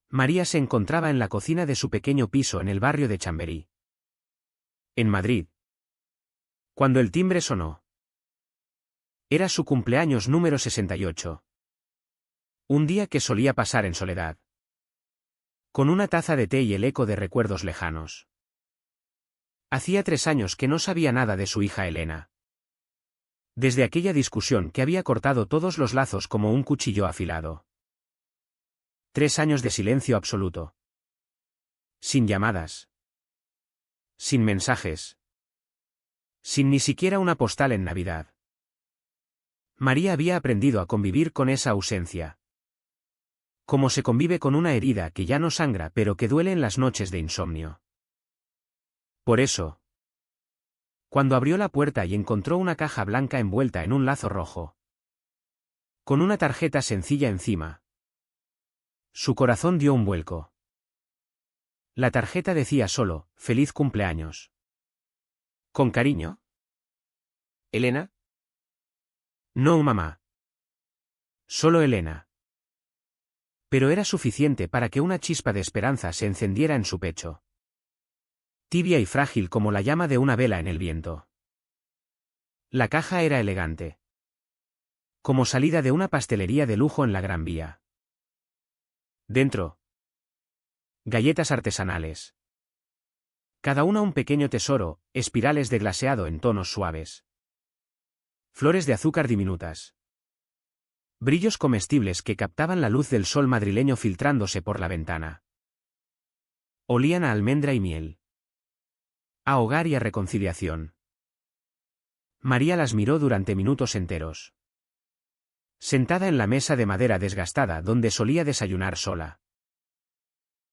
María se encontraba en la cocina de su pequeño piso en el barrio de Chamberí, en Madrid, cuando el timbre sonó. Era su cumpleaños número 68. Un día que solía pasar en soledad, con una taza de té y el eco de recuerdos lejanos. Hacía 3 años que no sabía nada de su hija Elena. Desde aquella discusión que había cortado todos los lazos como un cuchillo afilado. 3 años de silencio absoluto. Sin llamadas. Sin mensajes. Sin ni siquiera una postal en Navidad. María había aprendido a convivir con esa ausencia. Como se convive con una herida que ya no sangra pero que duele en las noches de insomnio. Por eso, cuando abrió la puerta y encontró una caja blanca envuelta en un lazo rojo, con una tarjeta sencilla encima, su corazón dio un vuelco. La tarjeta decía solo, «Feliz cumpleaños». ¿Con cariño? ¿Elena? No, mamá. Solo Elena. Pero era suficiente para que una chispa de esperanza se encendiera en su pecho. Tibia y frágil como la llama de una vela en el viento. La caja era elegante. Como salida de una pastelería de lujo en la Gran Vía. Dentro, galletas artesanales. Cada una un pequeño tesoro, espirales de glaseado en tonos suaves. Flores de azúcar diminutas. Brillos comestibles que captaban la luz del sol madrileño filtrándose por la ventana. Olían a almendra y miel. A hogar y a reconciliación. María las miró durante minutos enteros. Sentada en la mesa de madera desgastada donde solía desayunar sola.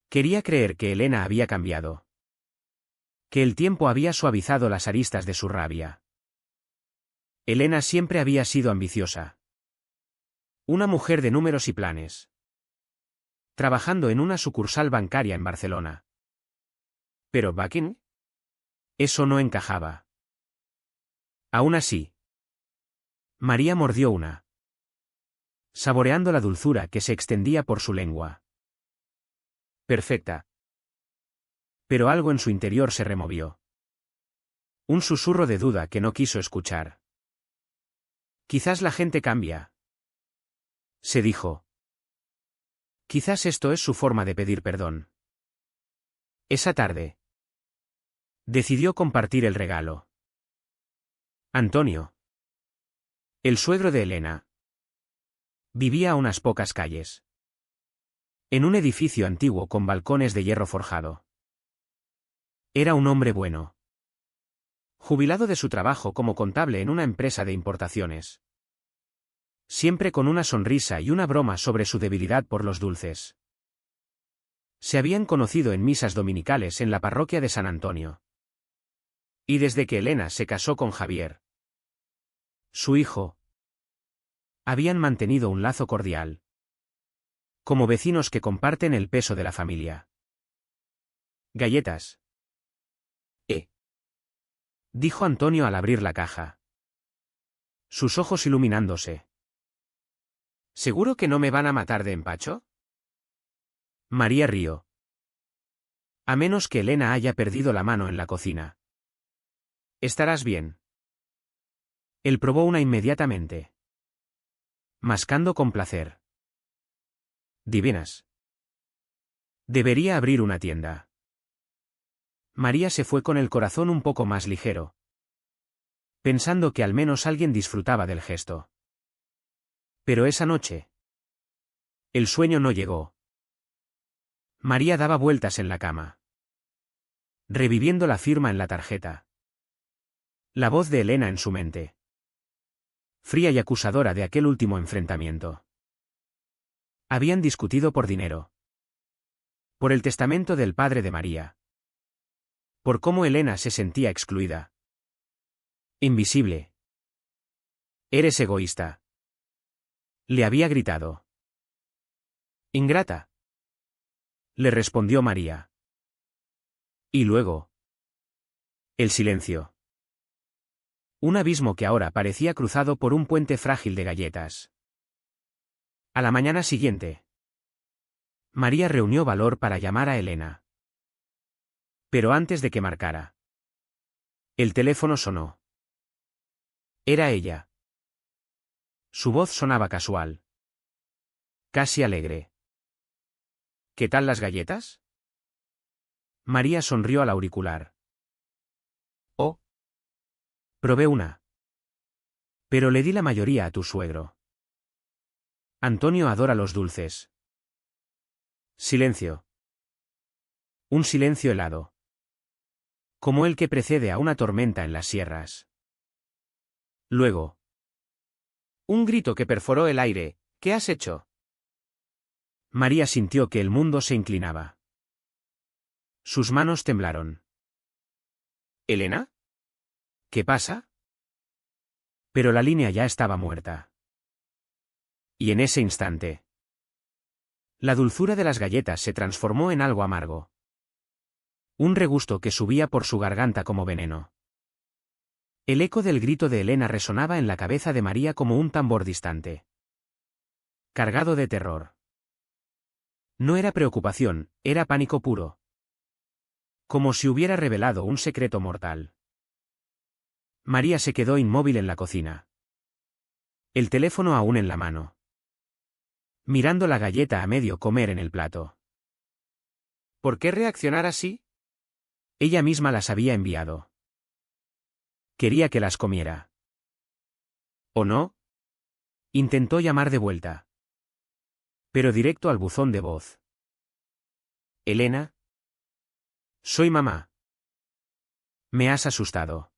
Quería creer que Elena había cambiado. Que el tiempo había suavizado las aristas de su rabia. Elena siempre había sido ambiciosa. Una mujer de números y planes. Trabajando en una sucursal bancaria en Barcelona. Pero ¿Baking? Eso no encajaba. Aún así, María mordió una. Saboreando la dulzura que se extendía por su lengua. Perfecta. Pero algo en su interior se removió. Un susurro de duda que no quiso escuchar. Quizás la gente cambia. Se dijo. Quizás esto es su forma de pedir perdón. Esa tarde, decidió compartir el regalo. Antonio, el suegro de Elena, vivía a unas pocas calles. En un edificio antiguo con balcones de hierro forjado. Era un hombre bueno. Jubilado de su trabajo como contable en una empresa de importaciones. Siempre con una sonrisa y una broma sobre su debilidad por los dulces. Se habían conocido en misas dominicales en la parroquia de San Antonio. Y desde que Elena se casó con Javier, su hijo, habían mantenido un lazo cordial. Como vecinos que comparten el peso de la familia. Galletas. Dijo Antonio al abrir la caja. Sus ojos iluminándose. ¿Seguro que no me van a matar de empacho? María rió. A menos que Elena haya perdido la mano en la cocina. Estarás bien. Él probó una inmediatamente. Mascando con placer. Divinas. Debería abrir una tienda. María se fue con el corazón un poco más ligero. Pensando que al menos alguien disfrutaba del gesto. Pero esa noche, el sueño no llegó. María daba vueltas en la cama. Reviviendo la firma en la tarjeta. La voz de Elena en su mente. Fría y acusadora de aquel último enfrentamiento. Habían discutido por dinero. Por el testamento del padre de María. Por cómo Elena se sentía excluida. Invisible. Eres egoísta. Le había gritado. Ingrata. Le respondió María. Y luego. El silencio. Un abismo que ahora parecía cruzado por un puente frágil de galletas. A la mañana siguiente. María reunió valor para llamar a Elena. Pero antes de que marcara, el teléfono sonó. Era ella. Su voz sonaba casual. Casi alegre. ¿Qué tal las galletas? María sonrió al auricular. Oh. Probé una. Pero le di la mayoría a tu suegro. Antonio adora los dulces. Silencio. Un silencio helado. Como el que precede a una tormenta en las sierras. Luego. Un grito que perforó el aire. ¿Qué has hecho? María sintió que el mundo se inclinaba. Sus manos temblaron. ¿Elena? ¿Qué pasa? Pero la línea ya estaba muerta. Y en ese instante, la dulzura de las galletas se transformó en algo amargo. Un regusto que subía por su garganta como veneno. El eco del grito de Elena resonaba en la cabeza de María como un tambor distante. Cargado de terror. No era preocupación, era pánico puro. Como si hubiera revelado un secreto mortal. María se quedó inmóvil en la cocina. El teléfono aún en la mano. Mirando la galleta a medio comer en el plato. ¿Por qué reaccionar así? Ella misma las había enviado. Quería que las comiera. ¿O no? Intentó llamar de vuelta. Pero directo al buzón de voz. Elena. Soy mamá. Me has asustado.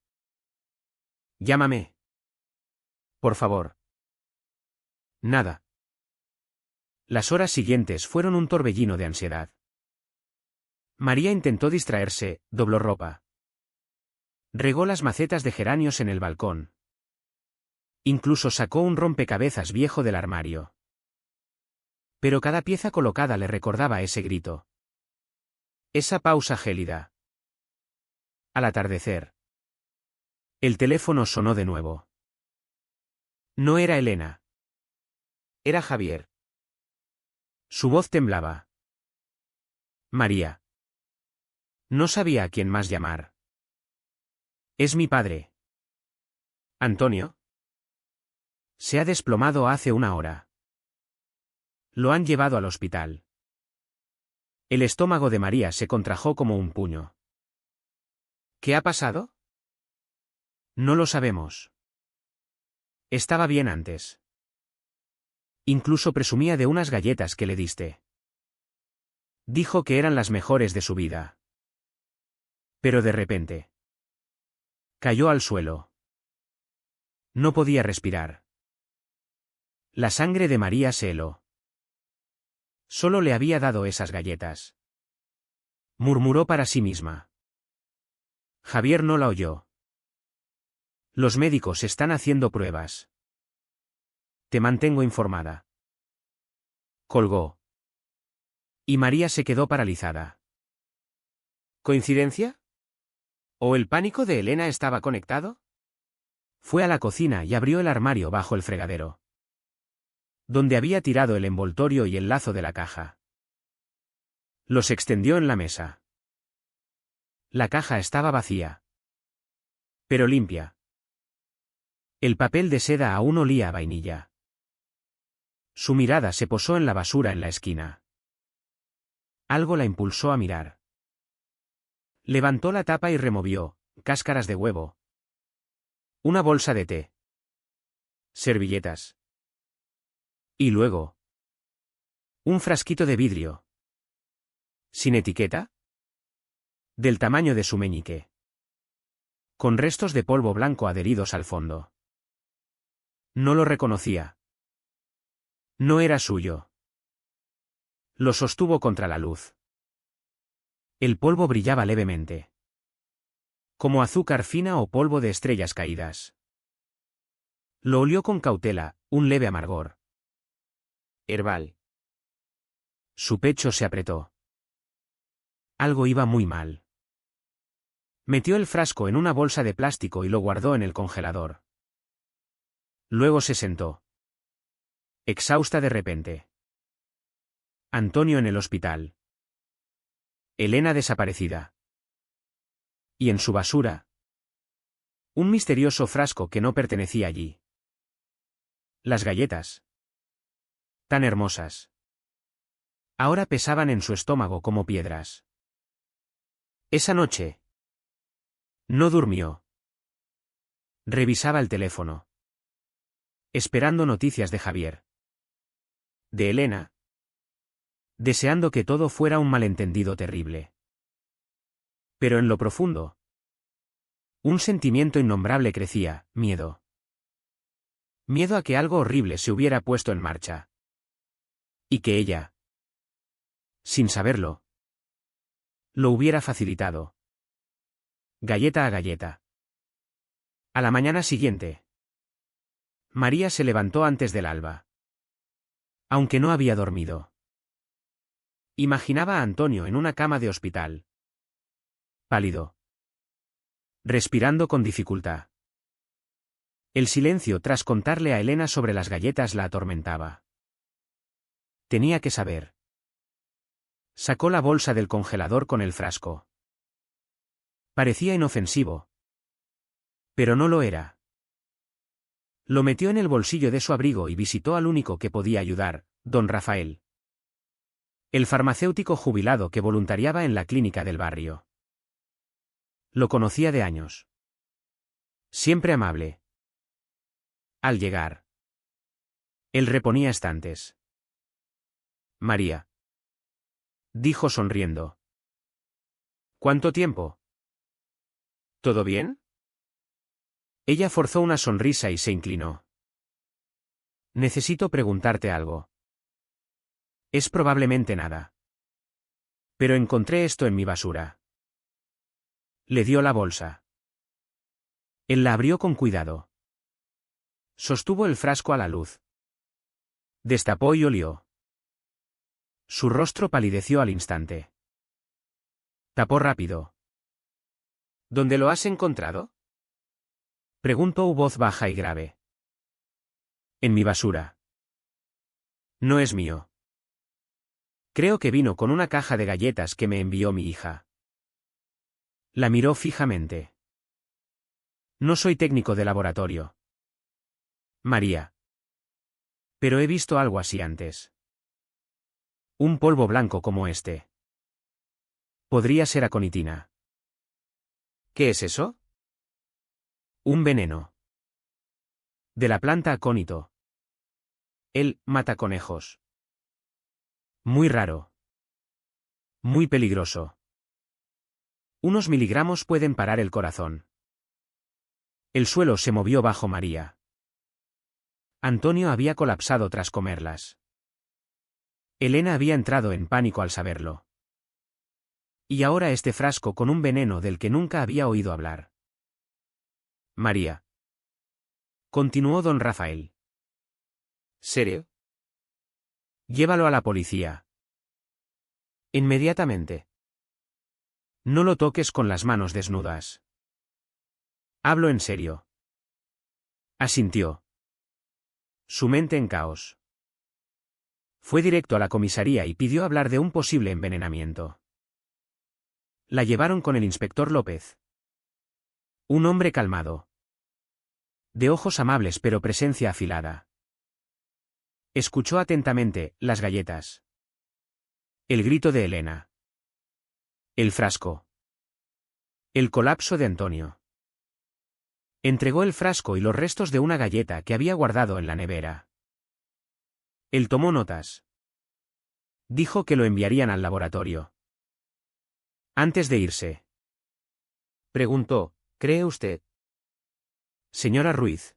Llámame. Por favor. Nada. Las horas siguientes fueron un torbellino de ansiedad. María intentó distraerse, dobló ropa. Regó las macetas de geranios en el balcón. Incluso sacó un rompecabezas viejo del armario. Pero cada pieza colocada le recordaba ese grito. Esa pausa gélida. Al atardecer. El teléfono sonó de nuevo. No era Elena. Era Javier. Su voz temblaba. María. No sabía a quién más llamar. Es mi padre. ¿Antonio? Se ha desplomado hace una hora. Lo han llevado al hospital. El estómago de María se contrajo como un puño. ¿Qué ha pasado? No lo sabemos. Estaba bien antes. Incluso presumía de unas galletas que le diste. Dijo que eran las mejores de su vida. Pero de repente. Cayó al suelo. No podía respirar. La sangre de María se heló. Solo le había dado esas galletas. Murmuró para sí misma. Javier no la oyó. Los médicos están haciendo pruebas. Te mantengo informada. Colgó. Y María se quedó paralizada. ¿Coincidencia? ¿O el pánico de Elena estaba conectado? Fue a la cocina y abrió el armario bajo el fregadero, donde había tirado el envoltorio y el lazo de la caja. Los extendió en la mesa. La caja estaba vacía. Pero limpia. El papel de seda aún olía a vainilla. Su mirada se posó en la basura en la esquina. Algo la impulsó a mirar. Levantó la tapa y removió cáscaras de huevo. Una bolsa de té. Servilletas. Y luego. Un frasquito de vidrio. ¿Sin etiqueta? Del tamaño de su meñique. Con restos de polvo blanco adheridos al fondo. No lo reconocía. No era suyo. Lo sostuvo contra la luz. El polvo brillaba levemente. Como azúcar fina o polvo de estrellas caídas. Lo olió con cautela, un leve amargor. Herbal. Su pecho se apretó. Algo iba muy mal. Metió el frasco en una bolsa de plástico y lo guardó en el congelador. Luego se sentó. Exhausta de repente. Antonio en el hospital. Elena desaparecida. Y en su basura, un misterioso frasco que no pertenecía allí. Las galletas. Tan hermosas. Ahora pesaban en su estómago como piedras. Esa noche no durmió. Revisaba el teléfono, esperando noticias de Javier. De Elena. Deseando que todo fuera un malentendido terrible. Pero en lo profundo, un sentimiento innombrable crecía, miedo. Miedo a que algo horrible se hubiera puesto en marcha. Y que ella, sin saberlo, lo hubiera facilitado. Galleta a galleta. A la mañana siguiente, María se levantó antes del alba. Aunque no había dormido. Imaginaba a Antonio en una cama de hospital. Pálido. Respirando con dificultad. El silencio tras contarle a Elena sobre las galletas la atormentaba. Tenía que saber. Sacó la bolsa del congelador con el frasco. Parecía inofensivo. Pero no lo era. Lo metió en el bolsillo de su abrigo y visitó al único que podía ayudar, don Rafael. El farmacéutico jubilado que voluntariaba en la clínica del barrio. Lo conocía de años. Siempre amable. Al llegar, él reponía estantes. María. Dijo sonriendo. ¿Cuánto tiempo? ¿Todo bien? Ella forzó una sonrisa y se inclinó. Necesito preguntarte algo. Es probablemente nada. Pero encontré esto en mi basura. Le dio la bolsa. Él la abrió con cuidado. Sostuvo el frasco a la luz. Destapó y olió. Su rostro palideció al instante. Tapó rápido. ¿Dónde lo has encontrado? Preguntó voz baja y grave. En mi basura. No es mío. Creo que vino con una caja de galletas que me envió mi hija. La miró fijamente. No soy técnico de laboratorio. María. Pero he visto algo así antes. Un polvo blanco como este. Podría ser aconitina. ¿Qué es eso? Un veneno. De la planta acónito. El mata conejos. Muy raro. Muy peligroso. Unos miligramos pueden parar el corazón. El suelo se movió bajo María. Antonio había colapsado tras comerlas. Elena había entrado en pánico al saberlo. Y ahora este frasco con un veneno del que nunca había oído hablar. María. Continuó don Rafael. ¿Serio? Llévalo a la policía. Inmediatamente. No lo toques con las manos desnudas. Hablo en serio. Asintió. Su mente en caos. Fue directo a la comisaría y pidió hablar de un posible envenenamiento. La llevaron con el inspector López. Un hombre calmado. De ojos amables pero presencia afilada. Escuchó atentamente las galletas. El grito de Elena. El frasco. El colapso de Antonio. Entregó el frasco y los restos de una galleta que había guardado en la nevera. Él tomó notas. Dijo que lo enviarían al laboratorio. Antes de irse. Preguntó, ¿cree usted, señora Ruiz,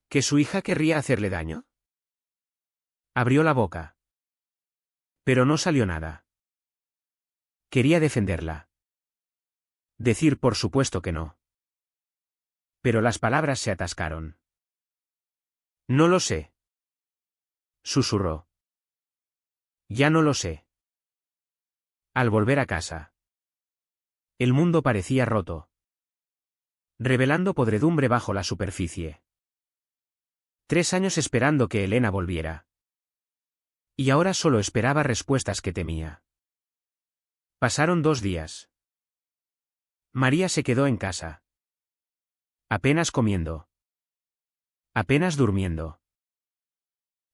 que su hija querría hacerle daño? Abrió la boca. Pero no salió nada. Quería defenderla. Decir por supuesto que no. Pero las palabras se atascaron. No lo sé. Susurró. Ya no lo sé. Al volver a casa. El mundo parecía roto. Revelando podredumbre bajo la superficie. 3 años esperando que Elena volviera. Y ahora solo esperaba respuestas que temía. Pasaron 2 días. María se quedó en casa. Apenas comiendo. Apenas durmiendo.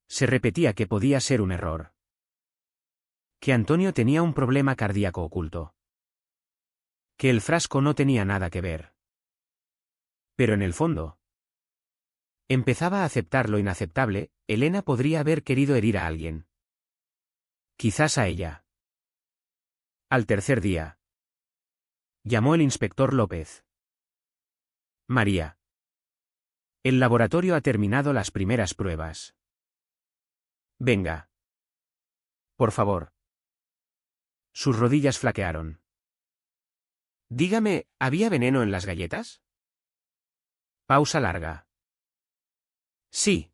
Se repetía que podía ser un error. Que Antonio tenía un problema cardíaco oculto. Que el frasco no tenía nada que ver. Pero en el fondo, empezaba a aceptar lo inaceptable. Elena podría haber querido herir a alguien. Quizás a ella. Al tercer día. Llamó el inspector López. María. El laboratorio ha terminado las primeras pruebas. Venga. Por favor. Sus rodillas flaquearon. Dígame, ¿había veneno en las galletas? Pausa larga. Sí.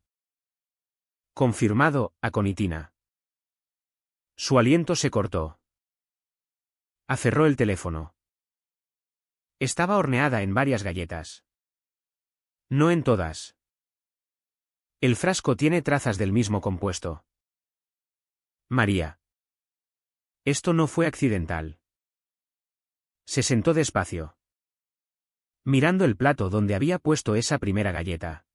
Confirmado, aconitina. Su aliento se cortó. Aferró el teléfono. Estaba horneada en varias galletas. No en todas. El frasco tiene trazas del mismo compuesto. María. Esto no fue accidental. Se sentó despacio, mirando el plato donde había puesto esa primera galleta.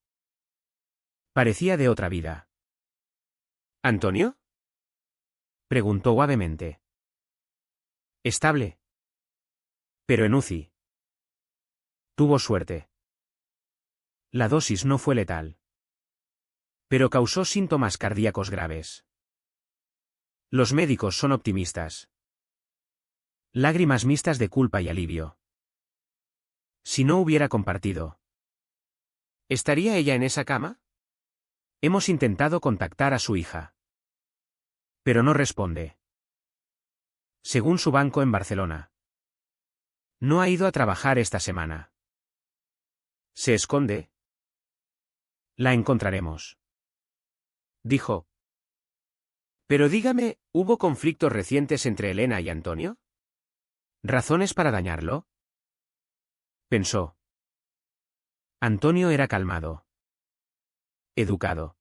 Parecía de otra vida. ¿Antonio? Preguntó suavemente. Estable. Pero en UCI. Tuvo suerte. La dosis no fue letal. Pero causó síntomas cardíacos graves. Los médicos son optimistas. Lágrimas mixtas de culpa y alivio. Si no hubiera compartido. ¿Estaría ella en esa cama? Hemos intentado contactar a su hija. Pero no responde. Según su banco en Barcelona. No ha ido a trabajar esta semana. ¿Se esconde? La encontraremos. Dijo. Pero dígame, ¿hubo conflictos recientes entre Elena y Antonio? ¿Razones para dañarlo? Pensó. Antonio era calmado. Educado.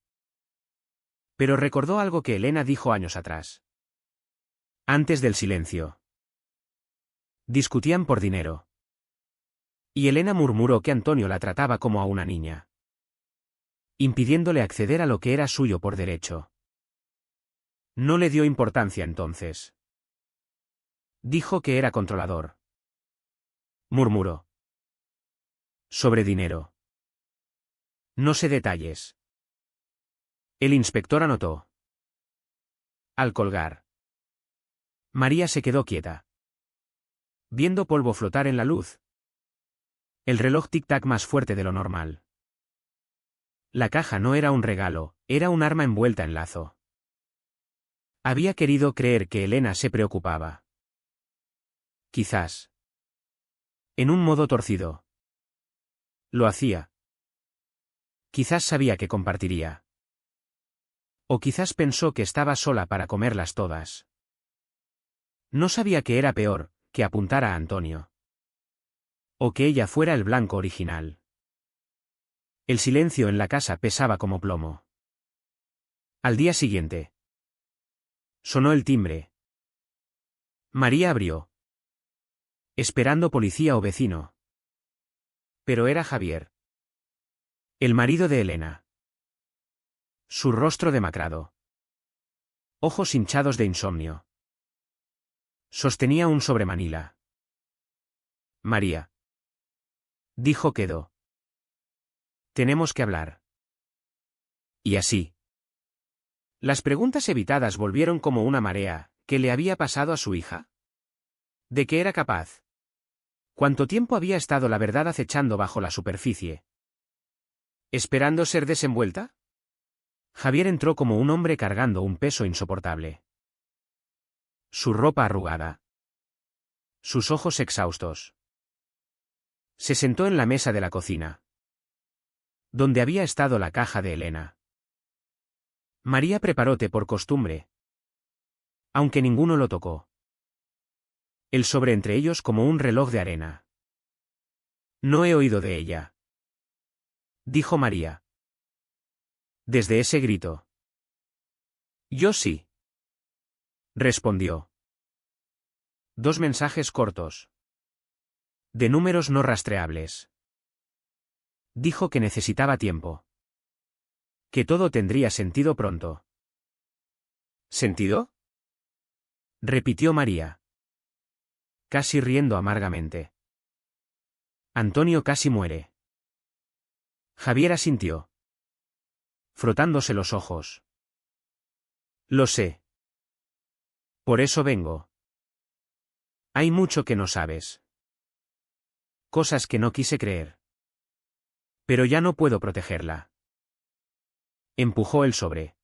Pero recordó algo que Elena dijo años atrás. Antes del silencio. Discutían por dinero. Y Elena murmuró que Antonio la trataba como a una niña, impidiéndole acceder a lo que era suyo por derecho. No le dio importancia entonces. Dijo que era controlador. Murmuró. Sobre dinero. No sé detalles. El inspector anotó. Al colgar. María se quedó quieta, viendo polvo flotar en la luz. El reloj tic-tac más fuerte de lo normal. La caja no era un regalo, era un arma envuelta en lazo. Había querido creer que Elena se preocupaba. Quizás. En un modo torcido. Lo hacía. Quizás sabía que compartiría. O quizás pensó que estaba sola para comerlas todas. No sabía que era peor, que apuntara a Antonio. O que ella fuera el blanco original. El silencio en la casa pesaba como plomo. Al día siguiente. Sonó el timbre. María abrió. Esperando policía o vecino. Pero era Javier. El marido de Elena. Su rostro demacrado. Ojos hinchados de insomnio. Sostenía un sobremanila. María. Dijo quedó. Tenemos que hablar. Y así. Las preguntas evitadas volvieron como una marea. ¿Qué le había pasado a su hija? ¿De qué era capaz? ¿Cuánto tiempo había estado la verdad acechando bajo la superficie? ¿Esperando ser desenvuelta? Javier entró como un hombre cargando un peso insoportable. Su ropa arrugada. Sus ojos exhaustos. Se sentó en la mesa de la cocina, donde había estado la caja de Elena. María preparó té por costumbre, aunque ninguno lo tocó. El sobre entre ellos como un reloj de arena. No he oído de ella, dijo María. Desde ese grito. Yo sí. Respondió. 2 mensajes cortos. De números no rastreables. Dijo que necesitaba tiempo. Que todo tendría sentido pronto. ¿Sentido? Repitió María. Casi riendo amargamente. Antonio casi muere. Javier asintió. Frotándose los ojos. Lo sé. Por eso vengo. Hay mucho que no sabes. Cosas que no quise creer. Pero ya no puedo protegerla. Empujó el sobre.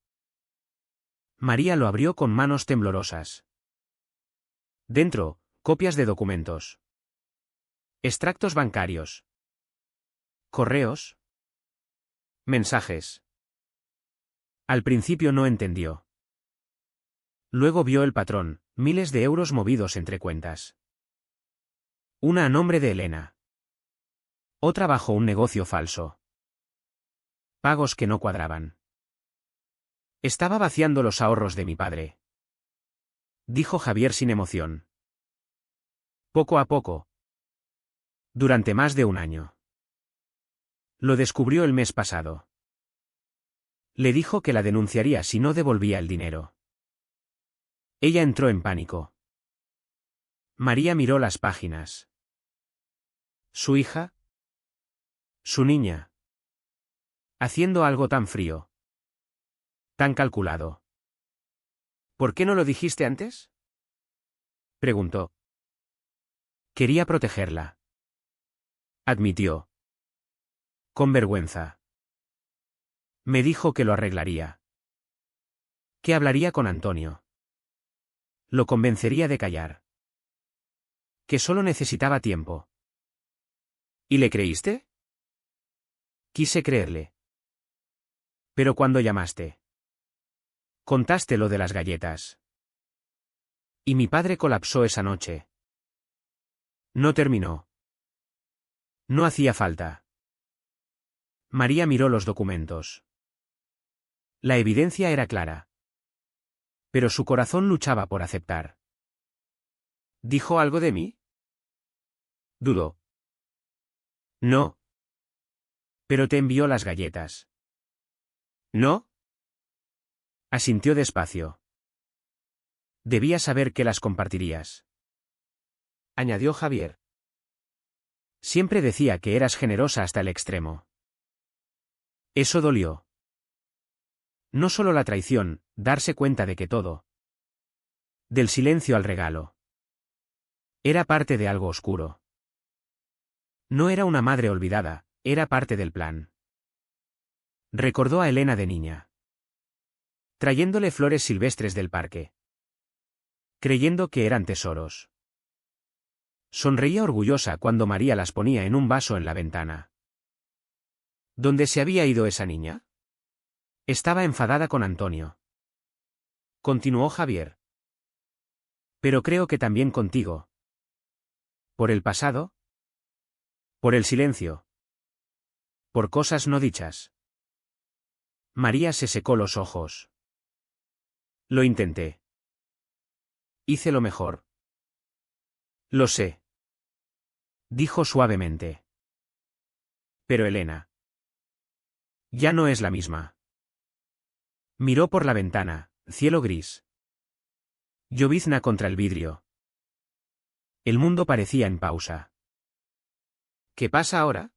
María lo abrió con manos temblorosas. Dentro, copias de documentos. Extractos bancarios. Correos. Mensajes. Al principio no entendió. Luego vio el patrón, miles de euros movidos entre cuentas. Una a nombre de Elena. Otra bajo un negocio falso. Pagos que no cuadraban. Estaba vaciando los ahorros de mi padre. Dijo Javier sin emoción. Poco a poco. Durante más de un año. Lo descubrió el mes pasado. Le dijo que la denunciaría si no devolvía el dinero. Ella entró en pánico. María miró las páginas. ¿Su hija? ¿Su niña? Haciendo algo tan frío. Tan calculado. ¿Por qué no lo dijiste antes? Preguntó. Quería protegerla. Admitió. Con vergüenza. Me dijo que lo arreglaría. Que hablaría con Antonio. Lo convencería de callar. Que solo necesitaba tiempo. ¿Y le creíste? Quise creerle. Pero cuando llamaste. Contaste lo de las galletas. Y mi padre colapsó esa noche. No terminó. No hacía falta. María miró los documentos. La evidencia era clara. Pero su corazón luchaba por aceptar. ¿Dijo algo de mí? Dudó. No. Pero te envió las galletas. ¿No? Asintió despacio. Debía saber que las compartirías. Añadió Javier. Siempre decía que eras generosa hasta el extremo. Eso dolió. No solo la traición, darse cuenta de que todo. Del silencio al regalo. Era parte de algo oscuro. No era una madre olvidada, era parte del plan. Recordó a Elena de niña. Trayéndole flores silvestres del parque. Creyendo que eran tesoros. Sonreía orgullosa cuando María las ponía en un vaso en la ventana. ¿Dónde se había ido esa niña? Estaba enfadada con Antonio. Continuó Javier. Pero creo que también contigo. ¿Por el pasado? ¿Por el silencio? ¿Por cosas no dichas? María se secó los ojos. Lo intenté. Hice lo mejor. Lo sé. Dijo suavemente. Pero Elena. Ya no es la misma. Miró por la ventana, cielo gris. Llovizna contra el vidrio. El mundo parecía en pausa. ¿Qué pasa ahora?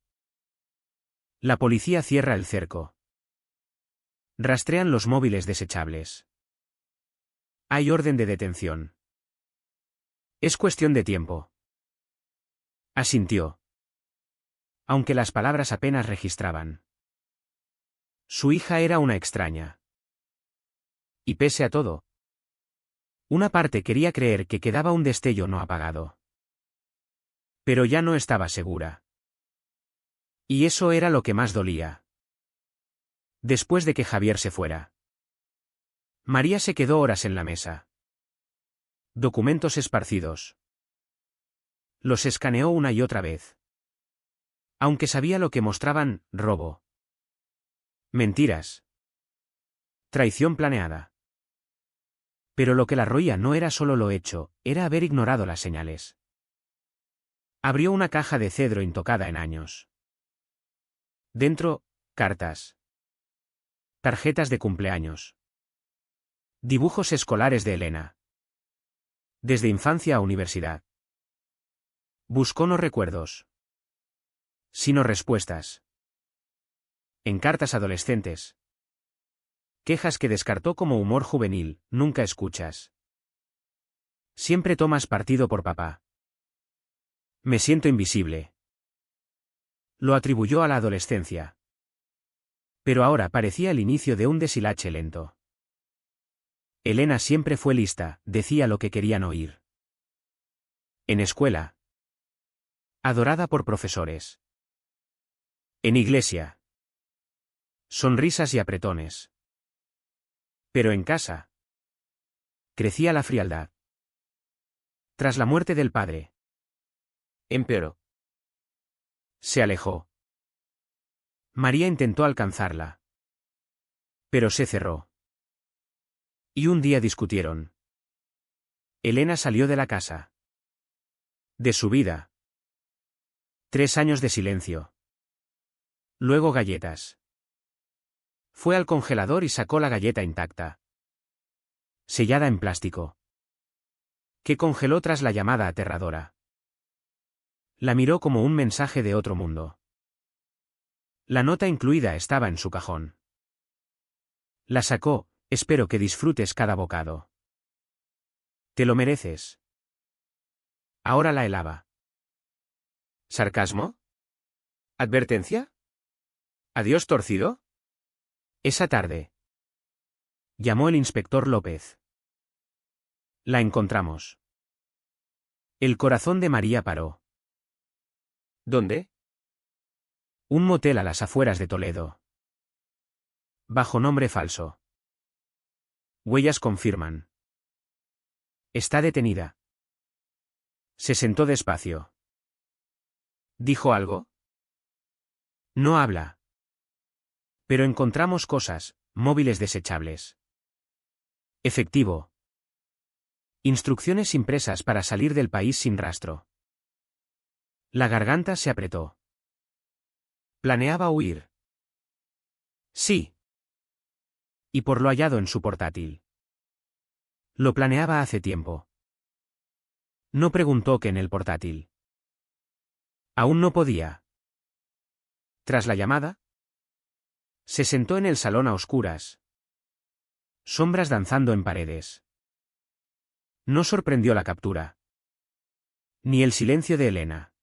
La policía cierra el cerco. Rastrean los móviles desechables. Hay orden de detención. Es cuestión de tiempo. Asintió. Aunque las palabras apenas registraban. Su hija era una extraña. Y pese a todo, una parte quería creer que quedaba un destello no apagado. Pero ya no estaba segura. Y eso era lo que más dolía. Después de que Javier se fuera, María se quedó horas en la mesa. Documentos esparcidos. Los escaneó una y otra vez. Aunque sabía lo que mostraban, robo. Mentiras. Traición planeada. Pero lo que la roía no era solo lo hecho, era haber ignorado las señales. Abrió una caja de cedro intocada en años. Dentro, cartas. Tarjetas de cumpleaños. Dibujos escolares de Elena. Desde infancia a universidad. Buscó no recuerdos, sino respuestas. En cartas adolescentes. Quejas que descartó como humor juvenil, nunca escuchas. Siempre tomas partido por papá. Me siento invisible. Lo atribuyó a la adolescencia. Pero ahora parecía el inicio de un deshilache lento. Elena siempre fue lista, decía lo que querían oír. En escuela. Adorada por profesores. En iglesia. Sonrisas y apretones. Pero en casa. Crecía la frialdad. Tras la muerte del padre. Empeoró. Se alejó. María intentó alcanzarla. Pero se cerró. Y un día discutieron. Elena salió de la casa. De su vida. 3 años de silencio. Luego galletas. Fue al congelador y sacó la galleta intacta. Sellada en plástico. Que congeló tras la llamada aterradora. La miró como un mensaje de otro mundo. La nota incluida estaba en su cajón. La sacó, espero que disfrutes cada bocado. Te lo mereces. Ahora la helaba. ¿Sarcasmo? ¿Advertencia? ¿Adiós torcido? Esa tarde. Llamó el inspector López. La encontramos. El corazón de María paró. ¿Dónde? Un motel a las afueras de Toledo. Bajo nombre falso. Huellas confirman. Está detenida. Se sentó despacio. ¿Dijo algo? No habla. Pero encontramos cosas, móviles desechables. Efectivo. Instrucciones impresas para salir del país sin rastro. La garganta se apretó. Planeaba huir. Sí. Y por lo hallado en su portátil. Lo planeaba hace tiempo. No preguntó qué en el portátil. Aún no podía. Tras la llamada, se sentó en el salón a oscuras. Sombras danzando en paredes. No sorprendió la captura. Ni el silencio de Elena.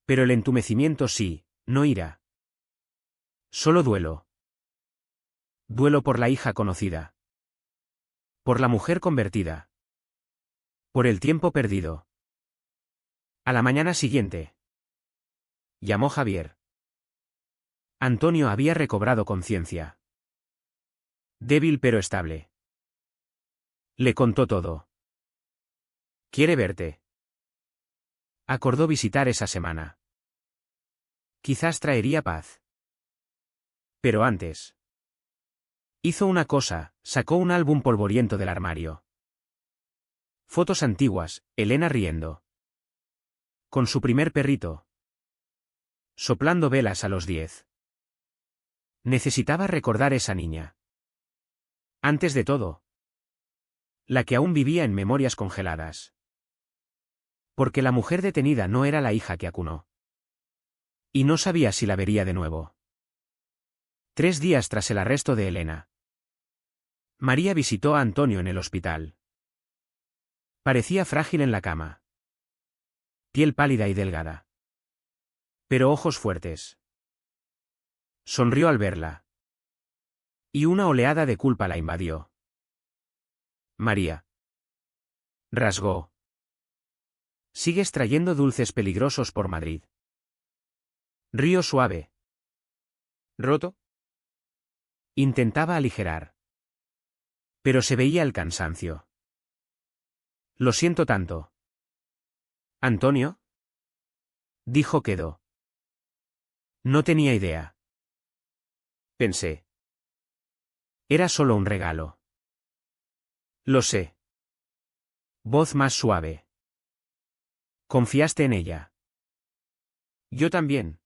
Pero el entumecimiento sí, no ira. Solo duelo. Duelo por la hija conocida. Por la mujer convertida. Por el tiempo perdido. A la mañana siguiente. Llamó Javier. Antonio había recobrado conciencia. Débil pero estable. Le contó todo. Quiere verte. Acordó visitar esa semana. Quizás traería paz. Pero antes. Hizo una cosa, sacó un álbum polvoriento del armario. Fotos antiguas, Elena riendo. Con su primer perrito. Soplando velas a los 10. Necesitaba recordar esa niña. Antes de todo. La que aún vivía en memorias congeladas. Porque la mujer detenida no era la hija que acunó. Y no sabía si la vería de nuevo. 3 días tras el arresto de Elena. María visitó a Antonio en el hospital. Parecía frágil en la cama. Piel pálida y delgada. Pero ojos fuertes. Sonrió al verla. Y una oleada de culpa la invadió. María. Rasgó. Sigues trayendo dulces peligrosos por Madrid. Río suave. ¿Roto? Intentaba aligerar. Pero se veía el cansancio. Lo siento tanto. ¿Antonio? Dijo quedó. No tenía idea. Pensé. Era solo un regalo. Lo sé. Voz más suave. Confiaste en ella. Yo también.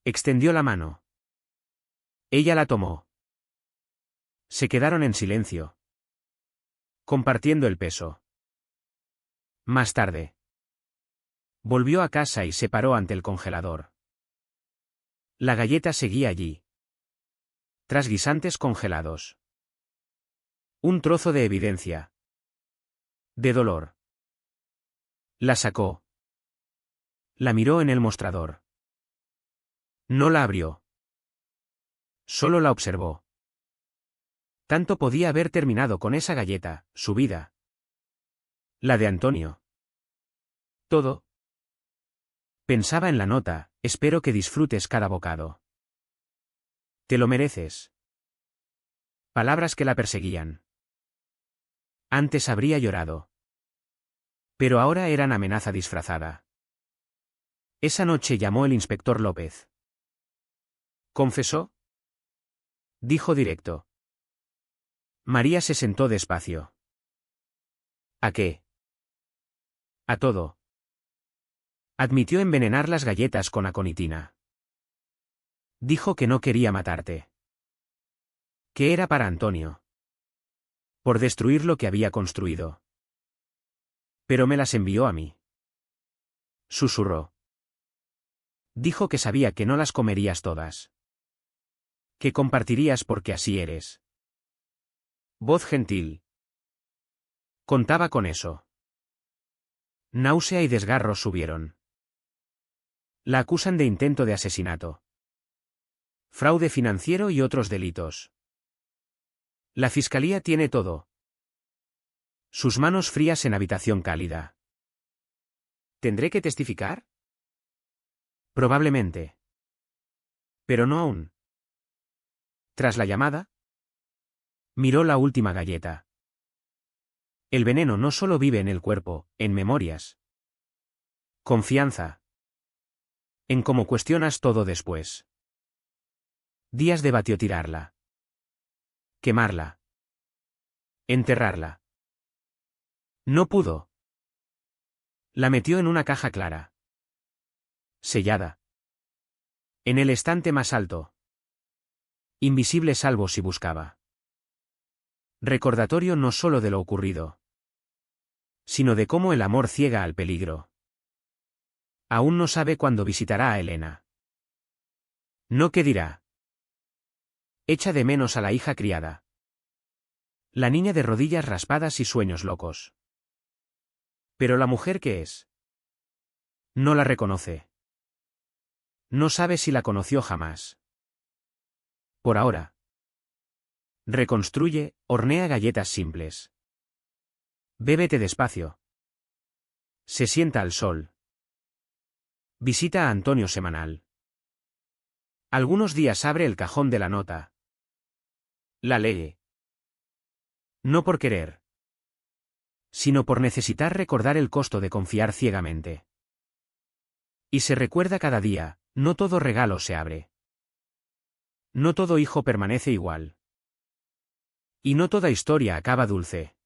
Extendió la mano. Ella la tomó. Se quedaron en silencio, compartiendo el peso. Más tarde. Volvió a casa y se paró ante el congelador. La galleta seguía allí. Tras guisantes congelados. Un trozo de evidencia. De dolor. La sacó. La miró en el mostrador. No la abrió. Solo la observó. Tanto podía haber terminado con esa galleta, su vida. La de Antonio. Todo. Pensaba en la nota, espero que disfrutes cada bocado. Te lo mereces. Palabras que la perseguían. Antes habría llorado. Pero ahora eran amenaza disfrazada. Esa noche llamó el inspector López. ¿Confesó? Dijo directo. María se sentó despacio. ¿A qué? A todo. Admitió envenenar las galletas con aconitina. Dijo que no quería matarte. Que era para Antonio. Por destruir lo que había construido. Pero me las envió a mí. Susurró. Dijo que sabía que no las comerías todas. Que compartirías porque así eres. Voz gentil. Contaba con eso. Náusea y desgarro subieron. La acusan de intento de asesinato. Fraude financiero y otros delitos. La fiscalía tiene todo. Sus manos frías en habitación cálida. ¿Tendré que testificar? Probablemente. Pero no aún. Tras la llamada, miró la última galleta. El veneno no solo vive en el cuerpo, en memorias. Confianza. En cómo cuestionas todo después. Díaz debatió tirarla. Quemarla. Enterrarla. No pudo. La metió en una caja clara. Sellada. En el estante más alto. Invisible salvo si buscaba. Recordatorio no solo de lo ocurrido, sino de cómo el amor ciega al peligro. Aún no sabe cuándo visitará a Elena. No qué dirá. Echa de menos a la hija criada. La niña de rodillas raspadas y sueños locos. Pero la mujer que es. No la reconoce. No sabe si la conoció jamás. Por ahora. Reconstruye, hornea galletas simples. Bébete despacio. Se sienta al sol. Visita a Antonio semanal. Algunos días abre el cajón de la nota. La lee. No por querer, sino por necesitar recordar el costo de confiar ciegamente. Y se recuerda cada día, no todo regalo se abre. No todo hijo permanece igual. Y no toda historia acaba dulce.